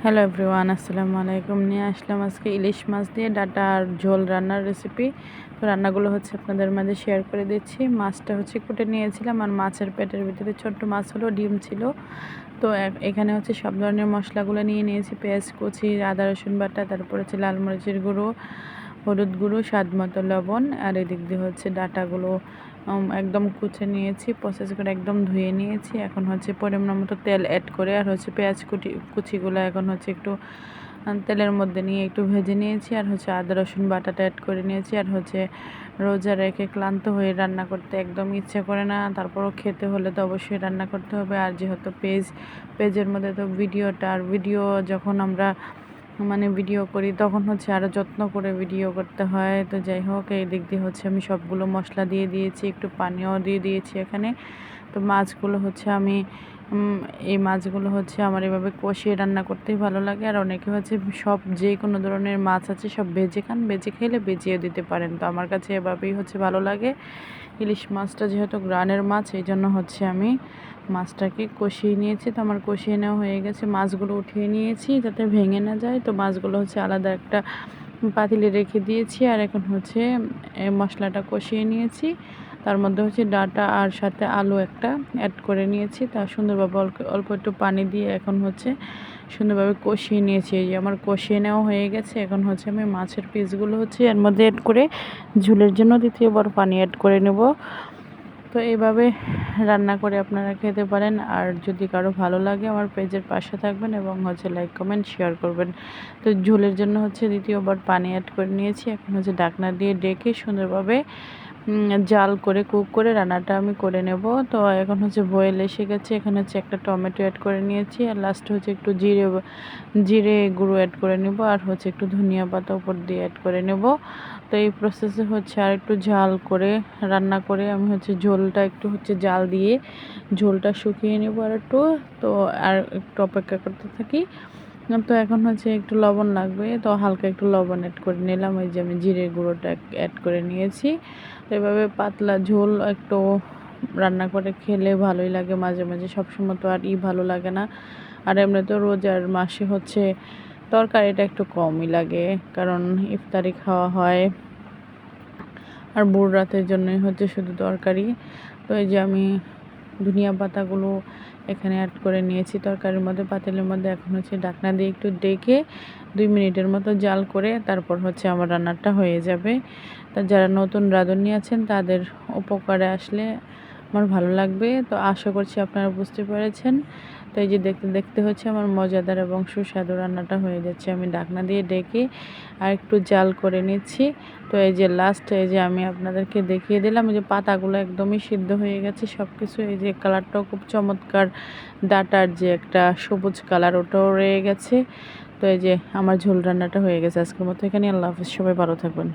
Hello everyone, আসসালামু আলাইকুম। নিয়ে আসলাম আজকে ইলিশ মাছ দিয়ে ডাঁটা আর ঝোল রান্নার রেসিপি। তো রান্নাগুলো হচ্ছে আপনাদের মাঝে শেয়ার করে দিচ্ছি। মাছটা হচ্ছে কুটে নিয়েছিলাম, আর মাছের পেটের ভিতরে ছোট্ট মাছ হলো, ডিম ছিল। তো এখানে হচ্ছে সব ধরনের মশলাগুলো নিয়ে নিয়েছি। পেঁয়াজ কুচি, আদা রসুন বাটা, তারপর হচ্ছে লাল মরিচের গুঁড়ো, হলুদ গুঁড়ো, স্বাদ মতো লবণ, আর এদিক দিয়ে হচ্ছে ডাঁটাগুলো একদম কুচে নিয়েছি, প্রসেস করে একদম ধুয়ে নিয়েছি। এখন হচ্ছে পরিমাণ মতো তেল অ্যাড করে, আর হচ্ছে পেঁয়াজ কুচিগুলো এখন হচ্ছে একটু তেলের মধ্যে নিয়ে একটু ভেজে নিয়েছি, আর হচ্ছে আদা রসুন বাটাটা অ্যাড করে নিয়েছি। আর হচ্ছে রোজা রেখে ক্লান্ত হয়ে রান্না করতে একদম ইচ্ছে করে না, তারপরও খেতে হলে তো অবশ্যই রান্না করতে হবে। আর যেহেতু পেজের মধ্যে তো ভিডিও যখন আমরা ভিডিও করি তখন হচ্ছে আরও যত্ন করে ভিডিও করতে হয়। তো যাই হোক, এই দিক দিয়ে হচ্ছে আমি সবগুলো মশলা দিয়ে দিয়েছি, একটু পানিও দিয়ে দিয়েছি এখানে। তো মাছগুলো হচ্ছে আমি এই মাছগুলো হচ্ছে আমার এভাবে কষিয়ে রান্না করতেই ভালো লাগে। আর অনেকে হচ্ছে সব যে কোনো ধরনের মাছ আছে সব ভেজে খান, ভেজে খেলে ভেজিয়ে দিতে পারেন। তো আমার কাছে এভাবেই হচ্ছে ভালো লাগে। ইলিশ মাছটা যেহেতু গ্রানের মাছ, এই জন্য হচ্ছে আমি মাছটাকে কষিয়ে নিয়েছি। তো আমার কষিয়ে নেওয়া হয়ে গেছে, মাছগুলো উঠিয়ে নিয়েছি যাতে ভেঙে না যায়। তো মাছগুলো হচ্ছে আলাদা একটা পাতিলে রেখে দিয়েছি। আর এখন হচ্ছে মশলাটা কষিয়ে নিয়েছি, তার মধ্যে হচ্ছে ডাঁটা আর সাথে আলু একটা অ্যাড করে নিয়েছি। তার সুন্দরভাবে অল্প অল্প একটু পানি দিয়ে এখন হচ্ছে সুন্দরভাবে কষিয়ে নিয়েছি। এই যে আমার কষিয়ে নেওয়া হয়ে গেছে। এখন হচ্ছে আমি মাছের পিসগুলো হচ্ছে এর মধ্যে অ্যাড করে ঝোলের জন্য দ্বিতীয়বার পানি অ্যাড করে নেব। তো এইভাবে রান্না করে আপনারা খেতে পারেন। আর যদি কারো ভালো লাগে আমার পেজের পাশে থাকবেন এবং হচ্ছে লাইক কমেন্ট শেয়ার করবেন। তো ঝোলের জন্য হচ্ছে দ্বিতীয়বার পানি অ্যাড করে নিয়েছি। এখন হচ্ছে ঢাকনা দিয়ে ডেকে সুন্দরভাবে জাল করে কুক করে রান্নাটা আমি করে নেব। তো এখন হচ্ছে বয়েল এসে গেছে। এখানে হচ্ছে একটা টমেটো অ্যাড করে নিয়েছি, আর লাস্টে হচ্ছে একটু জিরে গুঁড়ো অ্যাড করে নেব, আর হচ্ছে একটু ধনিয়া পাতা উপর দিয়ে অ্যাড করে নেব। তো এই প্রসেসে হচ্ছে আর একটু ঝাল করে রান্না করে আমি হচ্ছে ঝোলটা একটু হচ্ছে জাল দিয়ে ঝোলটা শুকিয়ে নেব আর একটু। তো আর একটু অপেক্ষা করতে থাকি। তো এখন হচ্ছে একটু লবণ লাগবে, তো হালকা একটু লবণ অ্যাড করে নিলাম। এই যে আমি জিরে গুঁড়োটা অ্যাড করে নিয়েছি। তো এভাবে পাতলা ঝোল একটু রান্না করে খেলে ভালোই লাগে মাঝে মাঝে, সবসময় তো আর ভালো লাগে না। আর এমনি তো রোজার মাসে হচ্ছে তরকারিটা একটু কমই লাগে, কারণ ইফতারি খাওয়া হয় আর ভোর রাতের জন্যই হচ্ছে শুধু তরকারি। তো এই যে আমি ধনিয়া পাতাগুলো এখানে অ্যাড করে নিয়েছি তরকারির মধ্যে, পাতিলের মধ্যে। এখন হচ্ছে ঢাকনা দিয়ে একটু ডেকে 2 মিনিটের মতো জাল করে তারপর হচ্ছে আমার রান্নাটা হয়ে যাবে। তা যারা নতুন রাঁধুনি আছেন তাদের উপকারে আসলে আমার ভালো লাগবে। তো আশা করছি আপনারা বুঝতে পেরেছেন। তো এই যে দেখতে দেখতে হচ্ছে আমার মজাদার এবং সুস্বাদু রান্নাটা হয়ে যাচ্ছে। আমি ঢাকনা দিয়ে ডেকে আর একটু জাল করে নিচ্ছি। তো এই যে লাস্ট, এই যে আমি আপনাদেরকে দেখিয়ে দিলাম, এই যে পাতাগুলো একদমই সিদ্ধ হয়ে গেছে সব কিছু। এই যে কালারটাও খুব চমৎকার, ডাটার যে একটা সবুজ কালার ওটাও রয়ে গেছে। তো এই যে আমার ঝোল রান্নাটা হয়ে গেছে। আজকের মতো এখানে, আল্লাহ হাফিজ, সবাই ভালো থাকবেন।